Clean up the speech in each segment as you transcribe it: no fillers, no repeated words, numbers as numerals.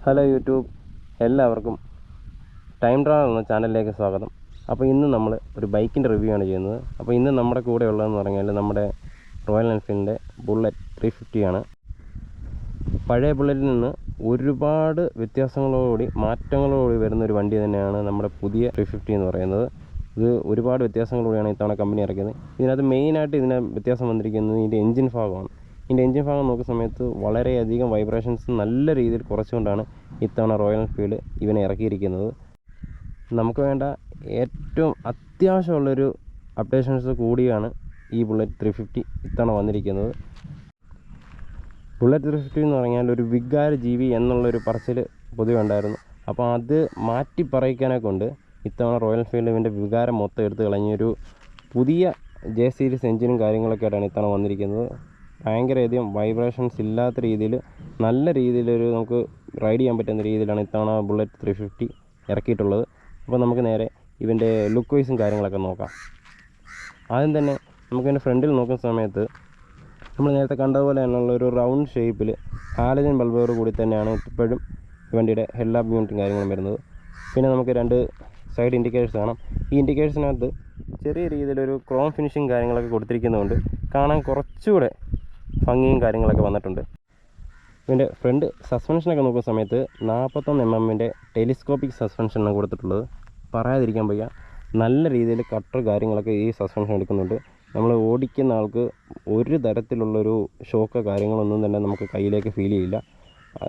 Hello YouTube, എല്ലാവർക്കും time travel എന്ന ചാനലിലേക്ക് സ്വാഗതം. അപ്പോൾ ഇന്ന് നമ്മൾ ഒരു ബൈക്കിൻ്റെ റിവ്യൂ ആണ് ചെയ്യുന്നത്. അപ്പോൾ ഇന്ന് നമ്മുടെ കൂടെ ഉള്ളതെന്ന് പറഞ്ഞാൽ നമ്മുടെ റോയൽ എൻഫീൽഡിൻ്റെ ബുള്ളറ്റ് 350 ആണ്. പഴയ ബുള്ളറ്റിൽ നിന്ന് ഒരുപാട് വ്യത്യാസങ്ങളോടുകൂടി മാറ്റങ്ങളോടുകൂടി വരുന്ന ഒരു വണ്ടി തന്നെയാണ് നമ്മുടെ പുതിയ 350 എന്ന് പറയുന്നത്. ഇത് ഒരുപാട് വ്യത്യാസങ്ങളോടെയാണ് ഇത്തവണ കമ്പനി ഇറക്കിയത്. ഇതിനകത്ത് മെയിനായിട്ട് ഇതിന് വ്യത്യാസം വന്നിരിക്കുന്നത് ഇതിൻ്റെ എൻജിൻ ഭാഗമാണ്. ഇതിൻ്റെ എൻജിൻ ഭാഗം നോക്കുന്ന സമയത്ത് വളരെയധികം വൈബ്രേഷൻസ് നല്ല രീതിയിൽ കുറച്ചുകൊണ്ടാണ് ഇത്തവണ റോയൽ എൻഫീൽഡ് ഇവനെ ഇറക്കിയിരിക്കുന്നത്. നമുക്ക് വേണ്ട ഏറ്റവും അത്യാവശ്യമുള്ളൊരു അപ്ഡേഷൻസ് കൂടിയാണ് ഈ ബുള്ളറ്റ് 350 ഇത്തവണ വന്നിരിക്കുന്നത്. ബുള്ളറ്റ് 350 എന്ന് പറഞ്ഞാൽ ഒരു വികാര ജീവി എന്നുള്ളൊരു പറച്ചിൽ പൊതുവെ ഉണ്ടായിരുന്നു. അപ്പോൾ അത് മാറ്റി പറയിക്കാനെ കൊണ്ട് ഇത്തവണ റോയൽ എൻഫീൽഡ് ഇവൻ്റെ വികാരം മൊത്തം എടുത്ത് കളഞ്ഞൊരു പുതിയ ജെ സീരീസ് എഞ്ചിനും കാര്യങ്ങളൊക്കെ ആയിട്ടാണ് ഇത്തവണ വന്നിരിക്കുന്നത്. ഭയങ്കരയധികം വൈബ്രേഷൻസ് ഇല്ലാത്ത രീതിയിൽ നല്ല രീതിയിലൊരു നമുക്ക് റൈഡ് ചെയ്യാൻ പറ്റുന്ന രീതിയിലാണ് ഇത്തവണ ബുള്ളറ്റ് 350 ഇറക്കിയിട്ടുള്ളത്. അപ്പോൾ നമുക്ക് നേരെ ഇവൻ്റെ ലുക്ക് വൈസും കാര്യങ്ങളൊക്കെ നോക്കാം. ആദ്യം തന്നെ നമുക്കിതിൻ്റെ ഫ്രണ്ടിൽ നോക്കുന്ന സമയത്ത് നമ്മൾ നേരത്തെ കണ്ടതുപോലെ തന്നെയുള്ള ഒരു റൗണ്ട് ഷേപ്പിൽ ഹാലജൻ ബൾബോട് കൂടി തന്നെയാണ് ഇപ്പോഴും വണ്ടിയുടെ ഹെഡ് ലാമ്പ് യൂണിറ്റും കാര്യങ്ങളും വരുന്നത്. പിന്നെ നമുക്ക് രണ്ട് സൈഡ് ഇൻഡിക്കേറ്റേഴ്സ് കാണാം. ഈ ഇൻഡിക്കേറ്റേഴ്സിനകത്ത് ചെറിയ രീതിയിലൊരു ക്രോം ഫിനിഷിങ് കാര്യങ്ങളൊക്കെ കൊടുത്തിരിക്കുന്നതുകൊണ്ട് കാണാൻ കുറച്ചുകൂടെ ഭംഗിയും കാര്യങ്ങളൊക്കെ വന്നിട്ടുണ്ട്. ഇതിൻ്റെ ഫ്രണ്ട് സസ്പെൻഷനൊക്കെ നോക്കുന്ന സമയത്ത് 41 mm ടെലിസ്കോപ്പിക് സസ്പെൻഷനാണ് കൊടുത്തിട്ടുള്ളത്. പറയാതിരിക്കാൻ വയ്യ, നല്ല രീതിയിൽ കട്ടർ കാര്യങ്ങളൊക്കെ ഈ സസ്പെൻഷൻ എടുക്കുന്നുണ്ട്. നമ്മൾ ഓടിക്കുന്ന ആൾക്ക് ഒരു തരത്തിലുള്ളൊരു ഷോക്കോ കാര്യങ്ങളൊന്നും തന്നെ നമുക്ക് കയ്യിലേക്ക് ഫീൽ ചെയ്യില്ല,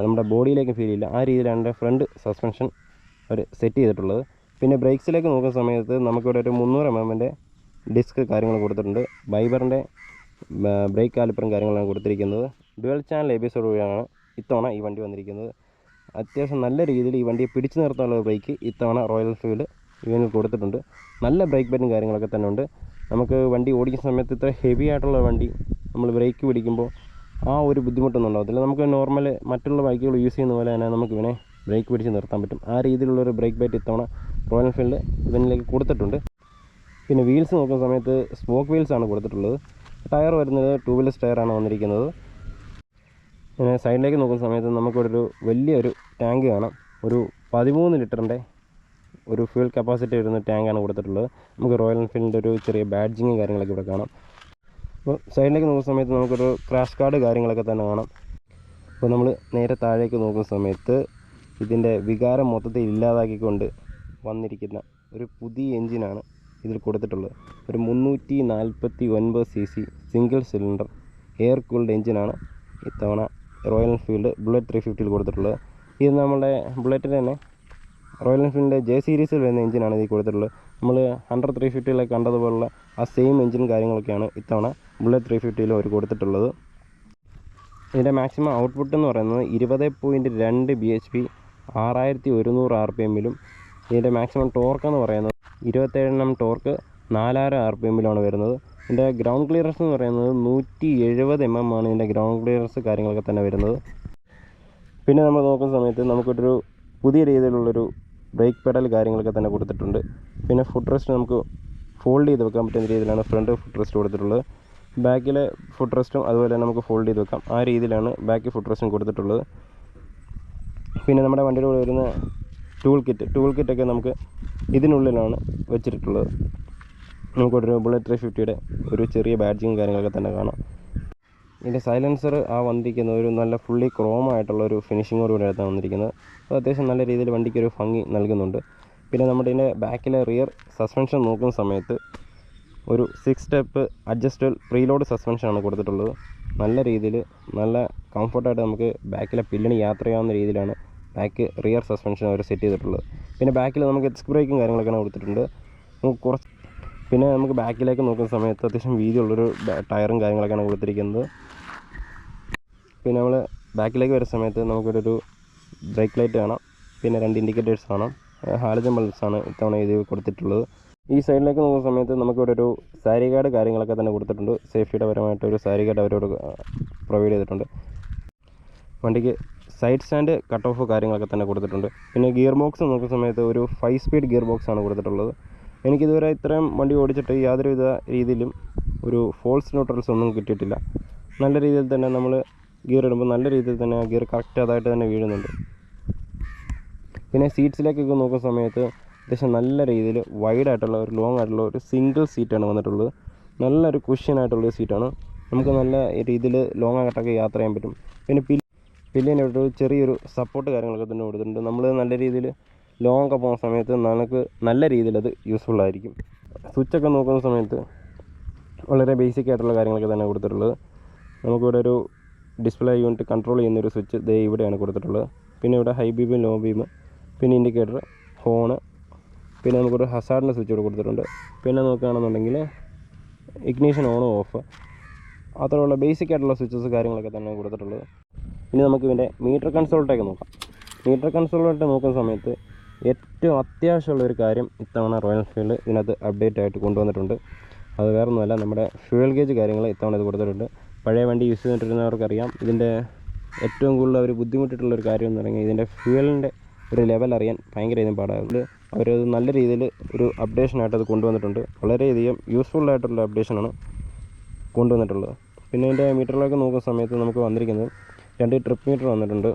നമ്മുടെ ബോഡിയിലേക്ക് ഫീൽ ചെയ്യില്ല. ആ രീതിയിലാണ് എൻ്റെ ഫ്രണ്ട് സസ്പെൻഷൻ അവർ സെറ്റ് ചെയ്തിട്ടുള്ളത്. പിന്നെ ബ്രേക്സിലേക്ക് നോക്കുന്ന സമയത്ത് നമുക്കിവിടെ ഒരു 300 mm ഡിസ്ക് കാര്യങ്ങൾ കൊടുത്തിട്ടുണ്ട്. ബൈബറിൻ്റെ ബ്രേക്ക് കാലിപ്പറും കാര്യങ്ങളാണ് കൊടുത്തിരിക്കുന്നത്. ഡുവൽ ചാനൽ എബിസോഡാണ് ഇത്തവണ ഈ വണ്ടി വന്നിരിക്കുന്നത്. അത്യാവശ്യം നല്ല രീതിയിൽ ഈ വണ്ടിയെ പിടിച്ചു നിർത്താനുള്ള ബ്രേക്ക് ഇത്തവണ റോയൽ എൻഫീൽഡ് ഇവന് കൊടുത്തിട്ടുണ്ട്. നല്ല ബ്രേക്ക് പാഡും കാര്യങ്ങളൊക്കെ തന്നെ ഉണ്ട്. നമുക്ക് വണ്ടി ഓടിക്കുന്ന സമയത്ത് ഇത്ര ഹെവി ആയിട്ടുള്ള വണ്ടി നമ്മൾ ബ്രേക്ക് പിടിക്കുമ്പോൾ ആ ഒരു ബുദ്ധിമുട്ടൊന്നും ഉണ്ടാകത്തില്ല. നമുക്ക് നോർമൽ മറ്റുള്ള ബൈക്കുകൾ യൂസ് ചെയ്യുന്ന പോലെ തന്നെ നമുക്ക് ഇവനെ ബ്രേക്ക് പിടിച്ച് നിർത്താൻ പറ്റും. ആ രീതിയിലുള്ളൊരു ബ്രേക്ക് പാഡ് ഇത്തവണ റോയൽ എൻഫീൽഡ് ഇവനിലേക്ക് കൊടുത്തിട്ടുണ്ട്. പിന്നെ വീൽസ് നോക്കുന്ന സമയത്ത് സ്പോക്ക് വീൽസാണ് കൊടുത്തിട്ടുള്ളത്. ടയർ വരുന്നത് 2 വീലേഴ്സ് ടയറാണ് വന്നിരിക്കുന്നത്. പിന്നെ സൈഡിലേക്ക് നോക്കുന്ന സമയത്ത് നമുക്കൊരു വലിയൊരു ടാങ്ക് കാണാം. ഒരു 13 ലിറ്ററിൻ്റെ ഒരു ഫ്യൂൽ കപ്പാസിറ്റി വരുന്ന ടാങ്കാണ് കൊടുത്തിട്ടുള്ളത്. നമുക്ക് റോയൽ എൻഫീൽഡിൻ്റെ ഒരു ചെറിയ ബാഡ്ജിങ്ങും കാര്യങ്ങളൊക്കെ ഇവിടെ കാണാം. അപ്പോൾ സൈഡിലേക്ക് നോക്കുന്ന സമയത്ത് നമുക്കൊരു ക്രാഷ് കാർഡ് കാര്യങ്ങളൊക്കെ തന്നെ കാണാം. അപ്പോൾ നമ്മൾ നേരെ താഴേക്ക് നോക്കുന്ന സമയത്ത് ഇതിൻ്റെ വികാരം മൊത്തത്തിൽ ഇല്ലാതാക്കിക്കൊണ്ട് വന്നിരിക്കുന്ന ഒരു പുതിയ എൻജിനാണ് ഇതിൽ കൊടുത്തിട്ടുള്ളത്. ഒരു 349 cc single cylinder air cooled എൻജിനാണ് ഇത്തവണ റോയൽ എൻഫീൽഡ് ബുള്ളറ്റ് 350 കൊടുത്തിട്ടുള്ളത്. ഇത് നമ്മുടെ ബുള്ളറ്റിൽ തന്നെ റോയൽ എൻഫീൽഡിൻ്റെ ജെ സീരീസിൽ വരുന്ന എൻജിനാണ് ഇതിൽ കൊടുത്തിട്ടുള്ളത്. നമ്മൾ 100 350 കണ്ടതുപോലുള്ള ആ സെയിം എൻജിൻ കാര്യങ്ങളൊക്കെയാണ് ഇത്തവണ ബുള്ളറ്റ് 350 അവർ കൊടുത്തിട്ടുള്ളത്. ഇതിൻ്റെ മാക്സിമം ഔട്ട്പുട്ട് എന്ന് പറയുന്നത് 20.2 bhp 6100 rpm ഇതിൻ്റെ മാക്സിമം ടോർക്ക് എന്ന് പറയുന്നത് 27 Nm ടോർക്ക് 4000 rpm വരുന്നത്. ഇതിൻ്റെ ഗ്രൗണ്ട് ക്ലിയറൻസ് എന്ന് പറയുന്നത് 170 mm ആണ് ഇതിൻ്റെ ഗ്രൗണ്ട് ക്ലിയറൻസ് കാര്യങ്ങളൊക്കെ തന്നെ വരുന്നത്. പിന്നെ നമ്മൾ നോക്കുന്ന സമയത്ത് നമുക്കൊരു പുതിയ രീതിയിലുള്ളൊരു ബ്രേക്ക് പെഡൽ കാര്യങ്ങളൊക്കെ തന്നെ കൊടുത്തിട്ടുണ്ട്. പിന്നെ ഫുഡ് റെസ്റ്റ് നമുക്ക് ഫോൾഡ് ചെയ്ത് വെക്കാൻ പറ്റുന്ന രീതിയിലാണ് ഫ്രണ്ട് ഫുഡ് റെസ്റ്റ് കൊടുത്തിട്ടുള്ളത്. ബാക്കിലെ ഫുഡ് റെസ്റ്റും അതുപോലെ തന്നെ നമുക്ക് ഫോൾഡ് ചെയ്ത് വെക്കാം. ആ രീതിയിലാണ് ബാക്ക് ഫുഡ് റെസ്റ്റും കൊടുത്തിട്ടുള്ളത്. പിന്നെ നമ്മുടെ വണ്ടിയുടെ കൂടെ വരുന്ന ടൂൾ കിറ്റൊക്കെ നമുക്ക് ഇതിനുള്ളിലാണ് വെച്ചിട്ടുള്ളത്. നമുക്കൊരു ബുള്ളറ്റ് 350 ഒരു ചെറിയ ബാഡ്ജിങ് കാര്യങ്ങളൊക്കെ തന്നെ കാണാം. ഇതിൻ്റെ സൈലൻസർ വന്നിരിക്കുന്ന ഒരു നല്ല ഫുള്ളി ക്രോമായിട്ടുള്ള ഒരു ഫിനിഷിങ്ങോട് കൂടിയാണ് വന്നിരിക്കുന്നത്. അത് അത്യാവശ്യം നല്ല രീതിയിൽ വണ്ടിക്കൊരു ഭംഗി നൽകുന്നുണ്ട്. പിന്നെ നമ്മുടെ ഇതിൻ്റെ ബാക്കിലെ റിയർ സസ്പെൻഷൻ നോക്കുന്ന സമയത്ത് ഒരു 6 സ്റ്റെപ്പ് അഡ്ജസ്റ്റബിൾ പ്രീലോഡ് സസ്പെൻഷനാണ് കൊടുത്തിട്ടുള്ളത്. നല്ല രീതിയിൽ നല്ല കംഫർട്ടായിട്ട് നമുക്ക് ബാക്കിലെ പില്ലിന് യാത്ര ചെയ്യാവുന്ന രീതിയിലാണ് ബാക്ക് റിയർ സസ്പെൻഷൻ അവർ സെറ്റ് ചെയ്തിട്ടുള്ളത്. പിന്നെ ബാക്കിൽ നമുക്ക് ഡിസ്ക് ബ്രേക്കും കാര്യങ്ങളൊക്കെയാണ് കൊടുത്തിട്ടുണ്ട്. പിന്നെ നമുക്ക് ബാക്കിലേക്ക് നോക്കുന്ന സമയത്ത് അത്യാവശ്യം വീതിയുള്ളൊരു ടയറും കാര്യങ്ങളൊക്കെയാണ് കൊടുത്തിരിക്കുന്നത്. പിന്നെ നമ്മൾ ബാക്കിലേക്ക് വരുന്ന സമയത്ത് നമുക്കൊരു ബ്രേക്ക് ലൈറ്റ് കാണാം. പിന്നെ 2 ഇൻഡിക്കേറ്റേഴ്സ് കാണാം. ഹാലജൻ ബൾബ്സാണ് ഇത്തവണ ഇത് കൊടുത്തിട്ടുള്ളത്. ഈ സൈഡിലേക്ക് നോക്കുന്ന സമയത്ത് നമുക്കിവിടെ ഒരു സാരി ഗാർഡ് കാര്യങ്ങളൊക്കെ തന്നെ കൊടുത്തിട്ടുണ്ട്. സേഫ്റ്റിയുടെ പരമായിട്ട് ഒരു സാരി ഗാർഡ് അവരോട് പ്രൊവൈഡ് ചെയ്തിട്ടുണ്ട്. വണ്ടിക്ക് സൈഡ് സ്റ്റാൻഡ് കട്ട് ഓഫ് കാര്യങ്ങളൊക്കെ തന്നെ കൊടുത്തിട്ടുണ്ട്. പിന്നെ ഗിയർ ബോക്സ് നോക്കുന്ന സമയത്ത് ഒരു 5 സ്പീഡ് ഗിയർ ബോക്സാണ് കൊടുത്തിട്ടുള്ളത്. എനിക്കിതുവരെ ഇത്രയും വണ്ടി ഓടിച്ചിട്ട് യാതൊരുവിധ രീതിയിലും ഒരു ഫോൾസ് ന്യൂട്രൽസ് ഒന്നും കിട്ടിയിട്ടില്ല. നല്ല രീതിയിൽ തന്നെ നമ്മൾ ഗിയർ ഇടുമ്പോൾ നല്ല രീതിയിൽ തന്നെ ആ ഗിയർ കറക്റ്റ് അതായിട്ട് തന്നെ വീഴുന്നുണ്ട്. പിന്നെ സീറ്റ്സിലേക്കൊക്കെ നോക്കുന്ന സമയത്ത് അത്യാവശ്യം നല്ല രീതിയിൽ വൈഡായിട്ടുള്ള ഒരു ലോങ് ആയിട്ടുള്ള ഒരു സിംഗിൾ സീറ്റാണ് വന്നിട്ടുള്ളത്. നല്ലൊരു കുഷ്യനായിട്ടുള്ളൊരു സീറ്റാണ്. നമുക്ക് നല്ല രീതിയിൽ ലോങ് ആയിട്ടൊക്കെ യാത്ര ചെയ്യാൻ പറ്റും. പിന്നെ പില്ലിനൊരു ചെറിയൊരു സപ്പോർട്ട് കാര്യങ്ങളൊക്കെ തന്നെ കൊടുത്തിട്ടുണ്ട്. നമ്മൾ നല്ല രീതിയിൽ ലോങ് ഒക്കെ പോകുന്ന സമയത്ത് നമുക്ക് നല്ല രീതിയിൽ അത് യൂസ്ഫുൾ ആയിരിക്കും. സ്വിച്ചൊക്കെ നോക്കുന്ന സമയത്ത് വളരെ ബേസിക് ആയിട്ടുള്ള കാര്യങ്ങളൊക്കെ തന്നെ കൊടുത്തിട്ടുള്ളത്. നമുക്കിവിടെ ഒരു ഡിസ്പ്ലേ യൂണിറ്റ് കൺട്രോൾ ചെയ്യുന്നൊരു സ്വിച്ച് ദേ ഇവിടെയാണ് കൊടുത്തിട്ടുള്ളത്. പിന്നെ ഇവിടെ ഹൈ ബീം, ലോ ബീം, പിന്നെ ഇൻഡിക്കേറ്റർ, ഹോണ്, പിന്നെ നമുക്കൊരു ഹസാർഡിൻ്റെ സ്വിച്ച് ഇവിടെ കൊടുത്തിട്ടുണ്ട്. പിന്നെ നോക്കുകയാണെന്നുണ്ടെങ്കിൽ ഇഗ്നീഷൻ ഓൺ ഓഫ്, അത്രയുള്ള ബേസിക് ആയിട്ടുള്ള സ്വിച്ചസ് കാര്യങ്ങളൊക്കെ തന്നെ കൊടുത്തിട്ടുള്ളത്. ഇനി നമുക്ക് ഇതിൻ്റെ മീറ്റർ കൺസോൾട്ടൊക്കെ നോക്കാം. മീറ്റർ കൺസോൾട്ട് നോക്കുന്ന സമയത്ത് ഏറ്റവും അത്യാവശ്യമുള്ളൊരു കാര്യം ഇത്തവണ റോയൽ എൻഫീൽഡ് ഇതിനകത്ത് അപ്ഡേറ്റ് ആയിട്ട് കൊണ്ടുവന്നിട്ടുണ്ട്. അത് വേറൊന്നുമല്ല, നമ്മുടെ ഫ്യൂവൽ ഗേജ് കാര്യങ്ങൾ ഇത്തവണ ഇത് കൊടുത്തിട്ടുണ്ട്. പഴയ വണ്ടി യൂസ് ചെയ്തിട്ടിരുന്നവർക്കറിയാം ഇതിൻ്റെ ഏറ്റവും കൂടുതൽ അവർ ബുദ്ധിമുട്ടിട്ടുള്ളൊരു കാര്യം എന്ന് പറഞ്ഞാൽ ഇതിൻ്റെ ഫ്യൂവലിൻ്റെ ഒരു ലെവൽ അറിയാൻ ഭയങ്കര ഇതും പാടായത്. അവരത് നല്ല രീതിയിൽ ഒരു അപ്ഡേഷനായിട്ട് അത് കൊണ്ടുവന്നിട്ടുണ്ട്. വളരെയധികം യൂസ്ഫുള്ളായിട്ടുള്ള അപ്ഡേഷനാണ് കൊണ്ടുവന്നിട്ടുള്ളത്. പിന്നെ ഇതിൻ്റെ മീറ്ററിലേക്ക് നോക്കുന്ന സമയത്ത് നമുക്ക് വന്നിരിക്കുന്നത് 2 ട്രിപ്പ് മീറ്റർ വന്നിട്ടുണ്ട്,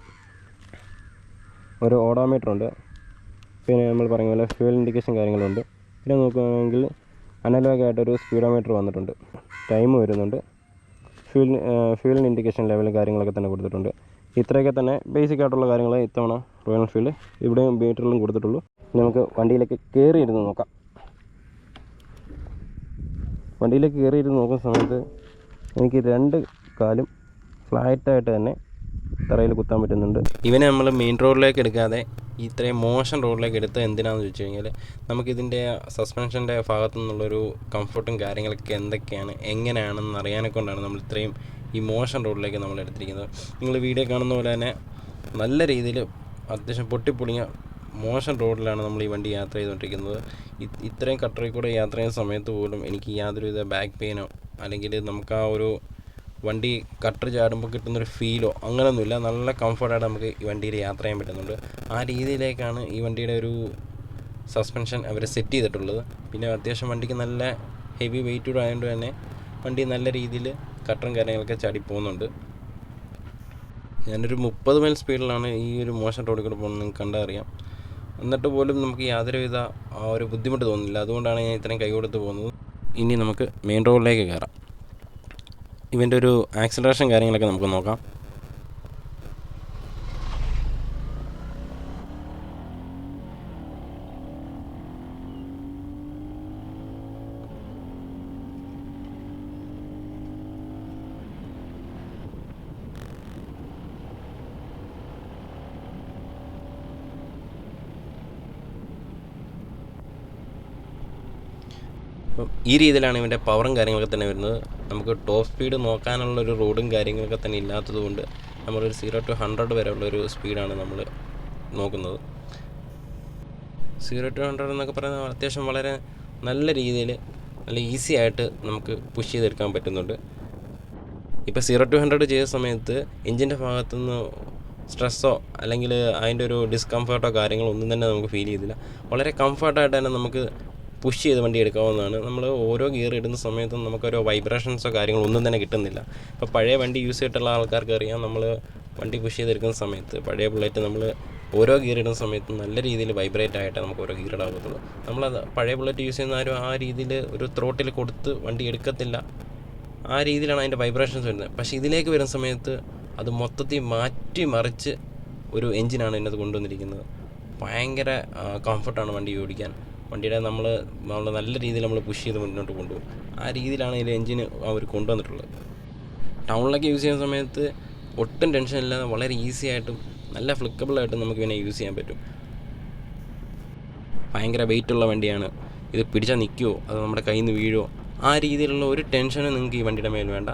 ഒരു ഓഡോമീറ്റർ ഉണ്ട്, പിന്നെ നമ്മൾ പറഞ്ഞ പോലെ ഫ്യൂവൽ ഇൻഡിക്കേഷൻ കാര്യങ്ങളുണ്ട്. പിന്നെ നോക്കുകയാണെങ്കിൽ അനലോഗായിട്ടൊരു സ്പീഡോമീറ്റർ വന്നിട്ടുണ്ട്, ടൈം വരുന്നുണ്ട്, ഫ്യൂവൽ ഇൻഡിക്കേഷൻ ലെവലും കാര്യങ്ങളൊക്കെ തന്നെ കൊടുത്തിട്ടുണ്ട്. ഇത്രയൊക്കെ തന്നെ ബേസിക് ആയിട്ടുള്ള കാര്യങ്ങൾ ഇത്തവണ റോയൽ എൻഫീൽഡ് ഇവിടെയും മീറ്ററിലും കൊടുത്തിട്ടുള്ളൂ. ഇനി നമുക്ക് വണ്ടിയിലേക്ക് കയറിയിരുന്ന് നോക്കാം. വണ്ടിയിലേക്ക് കയറിയിരുന്ന് നോക്കുന്ന സമയത്ത് എനിക്ക് 2 കാലും ഫ്ലാറ്റായിട്ട് തന്നെ തറയിൽ കുത്താൻ പറ്റുന്നുണ്ട്. ഇവനെ നമ്മൾ മെയിൻ റോഡിലേക്ക് എടുക്കാതെ ഇത്രയും മോശം റോഡിലേക്ക് എടുത്ത് എന്തിനാണെന്ന് ചോദിച്ചു കഴിഞ്ഞാൽ നമുക്കിതിൻ്റെ സസ്പെൻഷൻ്റെ ഭാഗത്തു നിന്നുള്ളൊരു കംഫർട്ടും കാര്യങ്ങളൊക്കെ എന്തൊക്കെയാണ് എങ്ങനെയാണെന്ന് അറിയാനെ കൊണ്ടാണ് നമ്മൾ ഇത്രയും ഈ മോശം റോഡിലേക്ക് നമ്മൾ എടുത്തിരിക്കുന്നത്. നിങ്ങൾ വീഡിയോ കാണുന്ന പോലെ തന്നെ നല്ല രീതിയിൽ അത്യാവശ്യം പൊട്ടിപ്പൊളിഞ്ഞ മോശം റോഡിലാണ് നമ്മൾ ഈ വണ്ടി യാത്ര ചെയ്തുകൊണ്ടിരിക്കുന്നത്. ഇത്രയും കട്ടറിൽ കൂടെ യാത്ര ചെയ്യുന്ന സമയത്ത് പോലും എനിക്ക് യാതൊരുവിധ ബാക്ക് പെയിനോ അല്ലെങ്കിൽ നമുക്ക് ആ ഒരു വണ്ടി കട്ടർ ചാടുമ്പോൾ കിട്ടുന്നൊരു ഫീലോ അങ്ങനെയൊന്നുമില്ല. നല്ല കംഫർട്ടായിട്ട് നമുക്ക് ഈ വണ്ടിയിൽ യാത്ര ചെയ്യാൻ പറ്റുന്നുണ്ട്. ആ രീതിയിലേക്കാണ് ഈ വണ്ടിയുടെ ഒരു സസ്പെൻഷൻ അവർ സെറ്റ് ചെയ്തിട്ടുള്ളത്. പിന്നെ അത്യാവശ്യം വണ്ടിക്ക് നല്ല ഹെവി വെയിറ്റഡ് ആയതുകൊണ്ട് തന്നെ വണ്ടി നല്ല രീതിയിൽ കട്ടറും കാര്യങ്ങളൊക്കെ ചാടി പോകുന്നുണ്ട്. ഞാനൊരു 30 മൈൽ സ്പീഡിലാണ് ഈ ഒരു മോശം റോഡിൽ കൂടെ പോകുന്നത്, നിങ്ങൾക്ക് കണ്ടാൽ അറിയാം. എന്നിട്ട് പോലും നമുക്ക് യാതൊരുവിധ ആ ഒരു ബുദ്ധിമുട്ട് തോന്നുന്നില്ല. അതുകൊണ്ടാണ് ഞാൻ ഇത്രയും കൈ കൊടുത്ത് പോകുന്നത്. ഇനി നമുക്ക് മെയിൻ റോഡിലേക്ക് കയറാം. ഇവൻ്റെ ഒരു ആക്സിലറേഷൻ കാര്യങ്ങളൊക്കെ നമുക്ക് നോക്കാം. അപ്പം ഈ രീതിയിലാണ് ഇവൻ്റെ പവറും കാര്യങ്ങളൊക്കെ തന്നെ വരുന്നത്. നമുക്ക് ടോപ്പ് സ്പീഡ് നോക്കാനുള്ളൊരു റോഡും കാര്യങ്ങളൊക്കെ തന്നെ ഇല്ലാത്തത് കൊണ്ട് നമ്മളൊരു 0 to 100 വരെയുള്ളൊരു സ്പീഡാണ് നമ്മൾ നോക്കുന്നത്. 0 to 100 എന്നൊക്കെ പറയുന്നത് അത്യാവശ്യം വളരെ നല്ല രീതിയിൽ നല്ല ഈസി ആയിട്ട് നമുക്ക് പുഷ് ചെയ്തെടുക്കാൻ പറ്റുന്നുണ്ട്. ഇപ്പോൾ 0 to 100 ചെയ്ത സമയത്ത് എഞ്ചിൻ്റെ ഭാഗത്തുനിന്ന് സ്ട്രെസ്സോ അല്ലെങ്കിൽ അതിൻ്റെ ഒരു ഡിസ്കംഫർട്ടോ കാര്യങ്ങളോ ഒന്നും തന്നെ നമുക്ക് ഫീൽ ചെയ്തില്ല. വളരെ കംഫർട്ടായിട്ട് തന്നെ നമുക്ക് പുഷ് ചെയ്ത് വണ്ടി എടുക്കാവുന്നതാണ്. നമ്മൾ ഓരോ ഗിയർ ഇടുന്ന സമയത്തും നമുക്കൊരു വൈബ്രേഷൻസോ കാര്യങ്ങളോ ഒന്നും തന്നെ കിട്ടുന്നില്ല. ഇപ്പോൾ പഴയ വണ്ടി യൂസ് ചെയ്തിട്ടുള്ള ആൾക്കാർക്ക് അറിയാം, നമ്മൾ വണ്ടി പുഷ് ചെയ്തെടുക്കുന്ന സമയത്ത് പഴയ ബുള്ളറ്റ് നമ്മൾ ഓരോ ഗിയർ ഇടുന്ന സമയത്തും നല്ല രീതിയിൽ വൈബ്രേറ്റ് ആയിട്ട് നമുക്ക് ഓരോ ഗിയർ ഇടാകത്തുള്ളൂ. നമ്മളത് പഴയ ബുള്ളറ്റ് യൂസ് ചെയ്യുന്ന ആരും ആ രീതിയിൽ ഒരു ത്രോട്ടിൽ കൊടുത്ത് വണ്ടി എടുക്കത്തില്ല. ആ രീതിയിലാണ് അതിൻ്റെ വൈബ്രേഷൻസ് വരുന്നത്. പക്ഷേ ഇതിലേക്ക് വരുന്ന സമയത്ത് അത് മൊത്തത്തിൽ മാറ്റി മറിച്ച് ഒരു എൻജിനാണ് ഇതിനകത്ത് കൊണ്ടുവന്നിരിക്കുന്നത്. ഭയങ്കര കംഫർട്ടാണ് വണ്ടി ഓടിക്കാൻ. വണ്ടിയുടെ നമ്മൾ നല്ല രീതിയിൽ നമ്മൾ പുഷ് ചെയ്ത് മുന്നോട്ട് കൊണ്ടുപോകും. ആ രീതിയിലാണ് ഇതിൽ എൻജിന് അവർ കൊണ്ടുവന്നിട്ടുള്ളത്. ടൗണിലൊക്കെ യൂസ് ചെയ്യുന്ന സമയത്ത് ഒട്ടും ടെൻഷനില്ലാതെ വളരെ ഈസി ആയിട്ടും നല്ല ഫ്ലെക്സിബിളായിട്ടും നമുക്ക് ഇതിനെ യൂസ് ചെയ്യാൻ പറ്റും. ഭയങ്കര വെയിറ്റുള്ള വണ്ടിയാണ്, ഇത് പിടിച്ചാൽ നിൽക്കുമോ അത് നമ്മുടെ കയ്യിൽ നിന്ന് വീഴുമോ, ആ രീതിയിലുള്ള ഒരു ടെൻഷനും നിങ്ങൾക്ക് ഈ വണ്ടിയുടെ മേൽ വേണ്ട.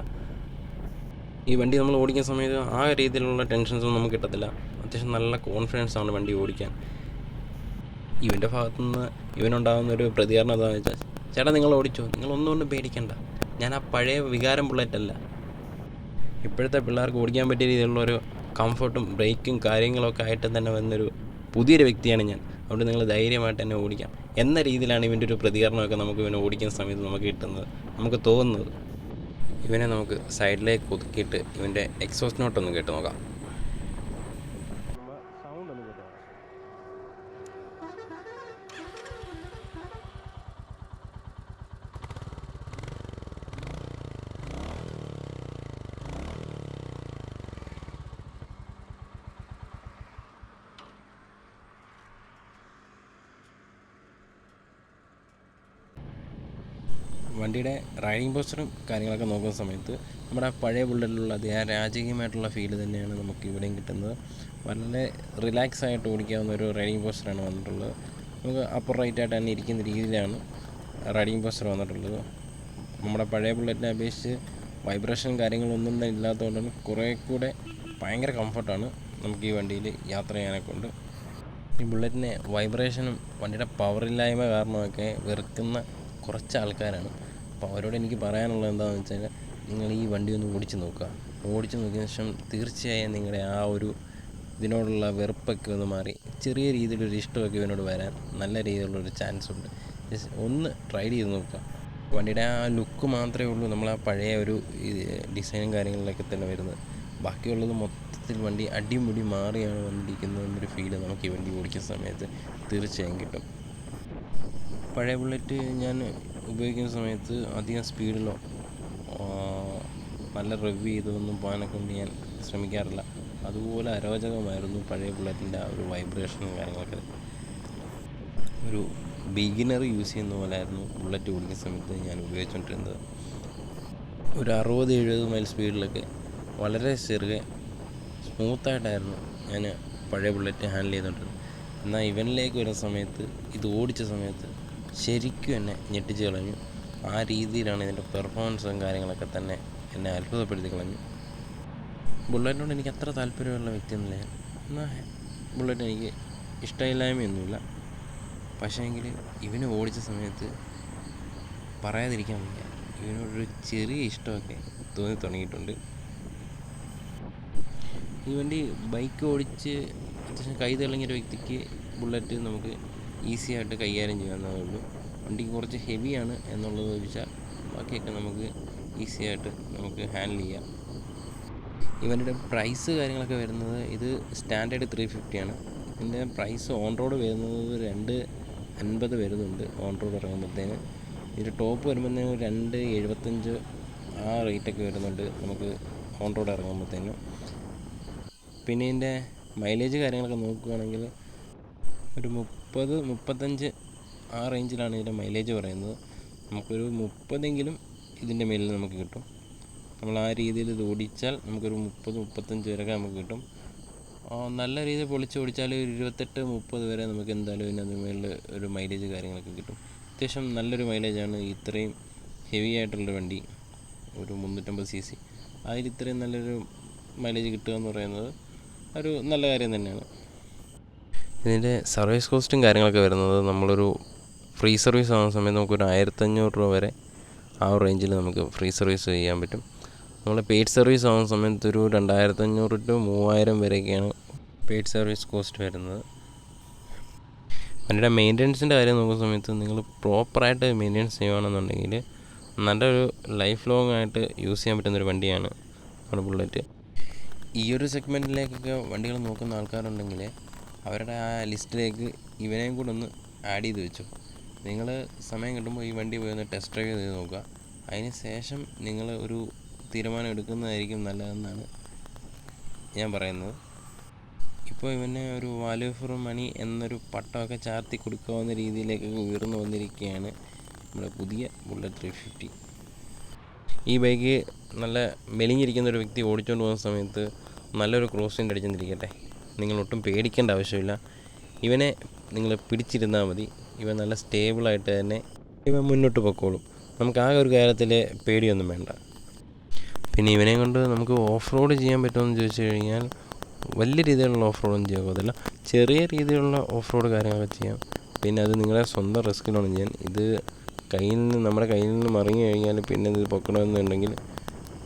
ഈ വണ്ടി നമ്മൾ ഓടിക്കുന്ന സമയത്ത് ആ രീതിയിലുള്ള ടെൻഷൻസൊന്നും നമുക്ക് കിട്ടത്തില്ല. അത്യാവശ്യം നല്ല കോൺഫിഡൻസാണ് വണ്ടി ഓടിക്കാൻ. ഇവൻ്റെ ഭാഗത്തുനിന്ന് ഇവനുണ്ടാകുന്നൊരു പ്രതികരണം എന്താണെന്ന് വെച്ചാൽ, ചേട്ടാ നിങ്ങൾ ഓടിച്ചോ, നിങ്ങളൊന്നുകൊണ്ടും പേടിക്കണ്ട, ഞാൻ ആ പഴയ വികാരം ബുള്ളറ്റല്ല. ഇപ്പോഴത്തെ പിള്ളേർക്ക് ഓടിക്കാൻ പറ്റിയ രീതിയിലുള്ളൊരു കംഫർട്ടും ബ്രേക്കും കാര്യങ്ങളൊക്കെ ആയിട്ട് തന്നെ വന്നൊരു പുതിയൊരു വ്യക്തിയാണ് ഞാൻ. അതുകൊണ്ട് നിങ്ങൾ ധൈര്യമായിട്ട് തന്നെ ഓടിക്കാം എന്ന രീതിയിലാണ് ഇവൻ്റെ ഒരു പ്രതികരണമൊക്കെ നമുക്ക് ഇവനെ ഓടിക്കുന്ന സമയത്ത് നമുക്ക് കിട്ടുന്നത്, നമുക്ക് തോന്നുന്നത്. ഇവനെ നമുക്ക് സൈഡിലേക്ക് ഒതുക്കിയിട്ട് ഇവൻ്റെ എക്സോസ്റ്റ് നോട്ടൊന്ന് കേട്ട് നോക്കാം. വണ്ടിയുടെ റൈഡിങ് പോസ്റ്ററും കാര്യങ്ങളൊക്കെ നോക്കുന്ന സമയത്ത് നമ്മുടെ പഴയ ബുള്ളറ്റിലുള്ള അതേ രാജകീയമായിട്ടുള്ള ഫീല് തന്നെയാണ് നമുക്ക് ഇവിടെയും കിട്ടുന്നത്. വളരെ റിലാക്സ് ആയിട്ട് ഓടിക്കാവുന്ന ഒരു റൈഡിങ് പോസ്റ്ററാണ് വന്നിട്ടുള്ളത്. നമുക്ക് അപ്പർ റൈറ്റായിട്ട് തന്നെ ഇരിക്കുന്ന രീതിയിലാണ് റൈഡിങ് പോസ്റ്റർ വന്നിട്ടുള്ളത്. നമ്മുടെ പഴയ ബുള്ളറ്റിനെ അപേക്ഷിച്ച് വൈബ്രേഷൻ കാര്യങ്ങളൊന്നും തന്നെ ഇല്ലാത്തതുകൊണ്ട് തന്നെ കുറേ കൂടെ ഭയങ്കര കംഫർട്ടാണ് നമുക്ക് ഈ വണ്ടിയിൽ യാത്ര ചെയ്യാനൊക്കെ ഉണ്ട്. ഈ ബുള്ളറ്റിനെ വൈബ്രേഷനും വണ്ടിയുടെ പവറില്ലായ്മ കാരണമൊക്കെ വെറുക്കുന്ന കുറച്ച് ആൾക്കാരാണ്. അപ്പോൾ അവരോട് എനിക്ക് പറയാനുള്ളത് എന്താണെന്ന് വെച്ചാൽ, നിങ്ങൾ ഈ വണ്ടി ഒന്ന് ഓടിച്ച് നോക്കുക. ഓടിച്ച് നോക്കിയ ശേഷം തീർച്ചയായും നിങ്ങളുടെ ആ ഒരു ഇതിനോടുള്ള വെറുപ്പൊക്കെ ഒന്ന് മാറി ചെറിയ രീതിയിലൊരു ഇഷ്ടമൊക്കെ ഇവനോട് വരാൻ നല്ല രീതിയിലുള്ളൊരു ചാൻസ് ഉണ്ട്. ഒന്ന് ട്രൈ ചെയ്ത് നോക്കുക. വണ്ടിയുടെ ആ ലുക്ക് മാത്രമേ ഉള്ളൂ നമ്മൾ ആ പഴയ ഒരു ഡിസൈനും കാര്യങ്ങളിലൊക്കെ തന്നെ വരുന്നത്. ബാക്കിയുള്ളത് മൊത്തത്തിൽ വണ്ടി അടിമുടി മാറിയാണ് വന്നിരിക്കുന്നത് എന്നൊരു ഫീല് നമുക്ക് ഈ വണ്ടി ഓടിക്കുന്ന സമയത്ത് തീർച്ചയായും കിട്ടും. പഴയ ബുള്ളറ്റ് ഞാൻ ഉപയോഗിക്കുന്ന സമയത്ത് അധികം സ്പീഡിലോ നല്ല റിവ്യൂ ചെയ്തൊന്നും പോകാനൊക്കെ കൊണ്ട് ഞാൻ ശ്രമിക്കാറില്ല. അതുപോലെ അരോചകമായിരുന്നു പഴയ ബുള്ളറ്റിൻ്റെ ആ ഒരു വൈബ്രേഷനും കാര്യങ്ങളൊക്കെ. ഒരു ബിഗിനർ യൂസ് ചെയ്യുന്ന പോലെയായിരുന്നു ബുള്ളറ്റ് ഓടിക്കുന്ന സമയത്ത് ഞാൻ ഉപയോഗിച്ചുകൊണ്ടിരുന്നത്. ഒരു 60-70 മൈൽ സ്പീഡിലൊക്കെ വളരെ ചെറുകെ സ്മൂത്തായിട്ടായിരുന്നു ഞാൻ പഴയ ബുള്ളറ്റ് ഹാൻഡിൽ ചെയ്തുകൊണ്ടിരുന്നത്. എന്നാൽ ഇവനിലേക്ക് വരുന്ന സമയത്ത് ഇത് ഓടിച്ച സമയത്ത് ശരിക്കും എന്നെ ഞെട്ടിച്ച് കളഞ്ഞു. ആ രീതിയിലാണ് ഇതിൻ്റെ പെർഫോമൻസും കാര്യങ്ങളൊക്കെ തന്നെ എന്നെ അത്ഭുതപ്പെടുത്തി കളഞ്ഞു. ബുള്ളറ്റിനോട് എനിക്ക് അത്ര താല്പര്യമുള്ള വ്യക്തിയൊന്നുമില്ല ഞാൻ. എന്നാൽ ബുള്ളറ്റ് എനിക്ക് ഇഷ്ടമില്ലായ്മയൊന്നുമില്ല. പക്ഷേ എങ്കിൽ ഇവനെ ഓടിച്ച സമയത്ത് പറയാതിരിക്കാൻ വയ്യ, ഇവനോടൊരു ചെറിയ ഇഷ്ടമൊക്കെ തോന്നി തുടങ്ങിയിട്ടുണ്ട്. ഈ വണ്ടി ബൈക്ക് ഓടിച്ച് അത്യാവശ്യം കൈ തെളിഞ്ഞൊരു വ്യക്തിക്ക് ബുള്ളറ്റ് നമുക്ക് ഈസി ആയിട്ട് കൈകാര്യം ചെയ്യാവുന്നതേ ഉള്ളൂ. വണ്ടി കുറച്ച് ഹെവിയാണ് എന്നുള്ളത് വെച്ചാൽ ബാക്കിയൊക്കെ നമുക്ക് ഈസി ആയിട്ട് നമുക്ക് ഹാൻഡിൽ ചെയ്യാം. ഇവൻ്റെ പ്രൈസ് കാര്യങ്ങളൊക്കെ വരുന്നത്, ഇത് സ്റ്റാൻഡേർഡ് 350 ആണ്. ഇതിൻ്റെ പ്രൈസ് ഓൺ റോഡ് വരുന്നത് 250 വരുന്നുണ്ട് ഓൺ റോഡ് ഇറങ്ങുമ്പോഴത്തേന്. ഇതിൻ്റെ ടോപ്പ് വരുമ്പോഴത്തേന് 275 ആ റേറ്റൊക്കെ വരുന്നുണ്ട് നമുക്ക് ഓൺ റോഡ് ഇറങ്ങുമ്പോഴത്തേനും. പിന്നെ ഇതിൻ്റെ മൈലേജ് കാര്യങ്ങളൊക്കെ നോക്കുകയാണെങ്കിൽ ഒരു 30-35 ആ റേഞ്ചിലാണ് ഇതിൻ്റെ മൈലേജ് പറയുന്നത്. നമുക്കൊരു 30 ഇതിൻ്റെ മേലിൽ നമുക്ക് കിട്ടും. നമ്മൾ ആ രീതിയിൽ ഇത് ഓടിച്ചാൽ നമുക്കൊരു 30-35 വരെയൊക്കെ നമുക്ക് കിട്ടും. നല്ല രീതിയിൽ പൊളിച്ച് ഓടിച്ചാൽ ഒരു 28-30 വരെ നമുക്ക് എന്തായാലും ഇതിനകത്ത് മേളിൽ ഒരു മൈലേജ് കാര്യങ്ങളൊക്കെ കിട്ടും. അത്യാവശ്യം നല്ലൊരു മൈലേജാണ് ഇത്രയും ഹെവി ആയിട്ടുള്ളൊരു വണ്ടി, ഒരു 350 cc അതിൽ ഇത്രയും നല്ലൊരു മൈലേജ് കിട്ടുക എന്ന് പറയുന്നത് ഒരു നല്ല കാര്യം തന്നെയാണ്. ഇതിൻ്റെ സർവീസ് കോസ്റ്റും കാര്യങ്ങളൊക്കെ വരുന്നത്, നമ്മളൊരു ഫ്രീ സർവീസ് ആകുന്ന സമയത്ത് നമുക്കൊരു 1500 രൂപ വരെ ആ ഒരു റേഞ്ചിൽ നമുക്ക് ഫ്രീ സർവീസ് ചെയ്യാൻ പറ്റും. നമ്മൾ പെയ്ഡ് സർവീസ് ആകുന്ന സമയത്ത് ഒരു 2500 to 3000 വരെയൊക്കെയാണ് പെയ്ഡ് സർവീസ് കോസ്റ്റ് വരുന്നത്. വണ്ടിയുടെ മെയിൻ്റനൻസിൻ്റെ കാര്യം നോക്കുന്ന സമയത്ത് നിങ്ങൾ പ്രോപ്പറായിട്ട് മെയിൻ്റനൻസ് ചെയ്യുകയാണെന്നുണ്ടെങ്കിൽ നല്ലൊരു ലൈഫ് ലോങ് ആയിട്ട് യൂസ് ചെയ്യാൻ പറ്റുന്നൊരു വണ്ടിയാണ് നമ്മുടെ ബുള്ളറ്റ്. ഈ ഒരു സെഗ്മെൻറ്റിലേക്കൊക്കെ വണ്ടികൾ നോക്കുന്ന ആൾക്കാരുണ്ടെങ്കിൽ അവരുടെ ആ ലിസ്റ്റിലേക്ക് ഇവനെയും കൂടെ ഒന്ന് ആഡ് ചെയ്ത് വെച്ചു. നിങ്ങൾ സമയം കിട്ടുമ്പോൾ ഈ വണ്ടി പോയി ഒന്ന് ടെസ്റ്റ് ഡ്രൈവ് ചെയ്ത് നോക്കുക. അതിന് ശേഷം നിങ്ങൾ ഒരു തീരുമാനം എടുക്കുന്നതായിരിക്കും നല്ലതെന്നാണ് ഞാൻ പറയുന്നത്. ഇപ്പോൾ ഇവനെ ഒരു വാല്യൂ ഫോർ മണി എന്നൊരു പട്ടമൊക്കെ ചാർത്തി കൊടുക്കാവുന്ന രീതിയിലേക്കൊക്കെ ഉയർന്നു വന്നിരിക്കുകയാണ് നമ്മുടെ പുതിയ ബുള്ളറ്റ് 350. ഈ ബൈക്ക് നല്ല മെലിഞ്ഞിരിക്കുന്നൊരു വ്യക്തി ഓടിച്ചുകൊണ്ട് പോകുന്ന സമയത്ത് നല്ലൊരു ക്രോസിൻ്റെ അടിച്ചെന്നിരിക്കട്ടെ, നിങ്ങളൊട്ടും പേടിക്കേണ്ട ആവശ്യമില്ല. ഇവനെ നിങ്ങൾ പിടിച്ചിരുന്നാൽ മതി. ഇവൻ നല്ല സ്റ്റേബിളായിട്ട് തന്നെ ഇവൻ മുന്നോട്ട് പൊക്കോളും. നമുക്ക് ആ ഒരു കാര്യത്തിൽ പേടിയൊന്നും വേണ്ട. പിന്നെ ഇവനെ കൊണ്ട് നമുക്ക് ഓഫ് റോഡ് ചെയ്യാൻ പറ്റുമെന്ന് ചോദിച്ചു കഴിഞ്ഞാൽ വലിയ രീതിയിലുള്ള ഓഫ് റോഡൊന്നും ചെയ്യാൻ പോകത്തില്ല. ചെറിയ രീതിയിലുള്ള ഓഫ് റോഡ് കാര്യങ്ങളൊക്കെ ചെയ്യാം. പിന്നെ അത് നിങ്ങളുടെ സ്വന്തം റിസ്ക്കിലാണ് ചെയ്യാൻ. ഇത് നമ്മുടെ കയ്യിൽ നിന്ന് മറിഞ്ഞു കഴിഞ്ഞാൽ പിന്നെ ഇത് പൊക്കണമെന്നുണ്ടെങ്കിൽ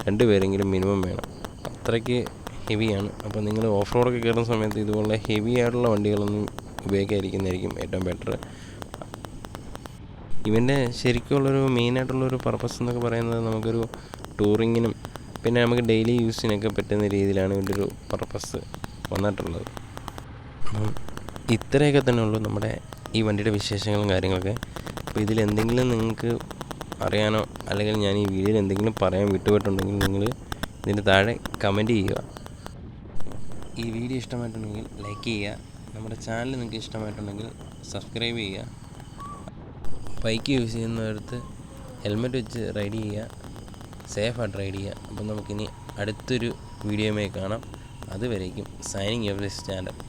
2 പേരെങ്കിലും മിനിമം വേണം. അത്രയ്ക്ക് ഹെവിയാണ്. അപ്പോൾ നിങ്ങൾ ഓഫ് റോഡൊക്കെ കയറുന്ന സമയത്ത് ഇതുപോലെ ഹെവി ആയിട്ടുള്ള വണ്ടികളൊന്നും ഉപയോഗിക്കാതിരിക്കുന്നതായിരിക്കും ഏറ്റവും ബെറ്റർ. ഇവൻ്റെ ശരിക്കുള്ളൊരു മെയിനായിട്ടുള്ളൊരു പർപ്പസ് എന്നൊക്കെ പറയുന്നത് നമുക്കൊരു ടൂറിങ്ങിനും പിന്നെ നമുക്ക് ഡെയിലി യൂസിനൊക്കെ പറ്റുന്ന രീതിയിലാണ് ഇതിൻ്റെ ഒരു പർപ്പസ് വന്നിട്ടുള്ളത്. ഇത്രയൊക്കെ തന്നെ ഉള്ളൂ നമ്മുടെ ഈ വണ്ടിയുടെ വിശേഷങ്ങളും കാര്യങ്ങളൊക്കെ. അപ്പോൾ ഇതിലെന്തെങ്കിലും നിങ്ങൾക്ക് അറിയാനോ അല്ലെങ്കിൽ ഞാൻ ഈ വീഡിയോയിൽ എന്തെങ്കിലും പറയാൻ വിട്ടുപോയിട്ടുണ്ടെങ്കിൽ നിങ്ങൾ ഇതിൻ്റെ താഴെ കമൻറ്റ് ചെയ്യുക. ഈ വീഡിയോ ഇഷ്ടമായിട്ടുണ്ടെങ്കിൽ ലൈക്ക് ചെയ്യുക. നമ്മുടെ ചാനൽ നിങ്ങൾക്ക് ഇഷ്ടമായിട്ടുണ്ടെങ്കിൽ സബ്സ്ക്രൈബ് ചെയ്യുക. ബൈക്ക് യൂസ് ചെയ്യുന്നവർക്ക് ഹെൽമെറ്റ് വെച്ച് റൈഡ് ചെയ്യുക, സേഫായിട്ട് റൈഡ് ചെയ്യുക. അപ്പം നമുക്കിനി അടുത്തൊരു വീഡിയോയുമായി കാണാം. അതുവരേക്കും സൈനിങ് ഓഫ് ദി സ്റ്റാൻഡേർഡ്.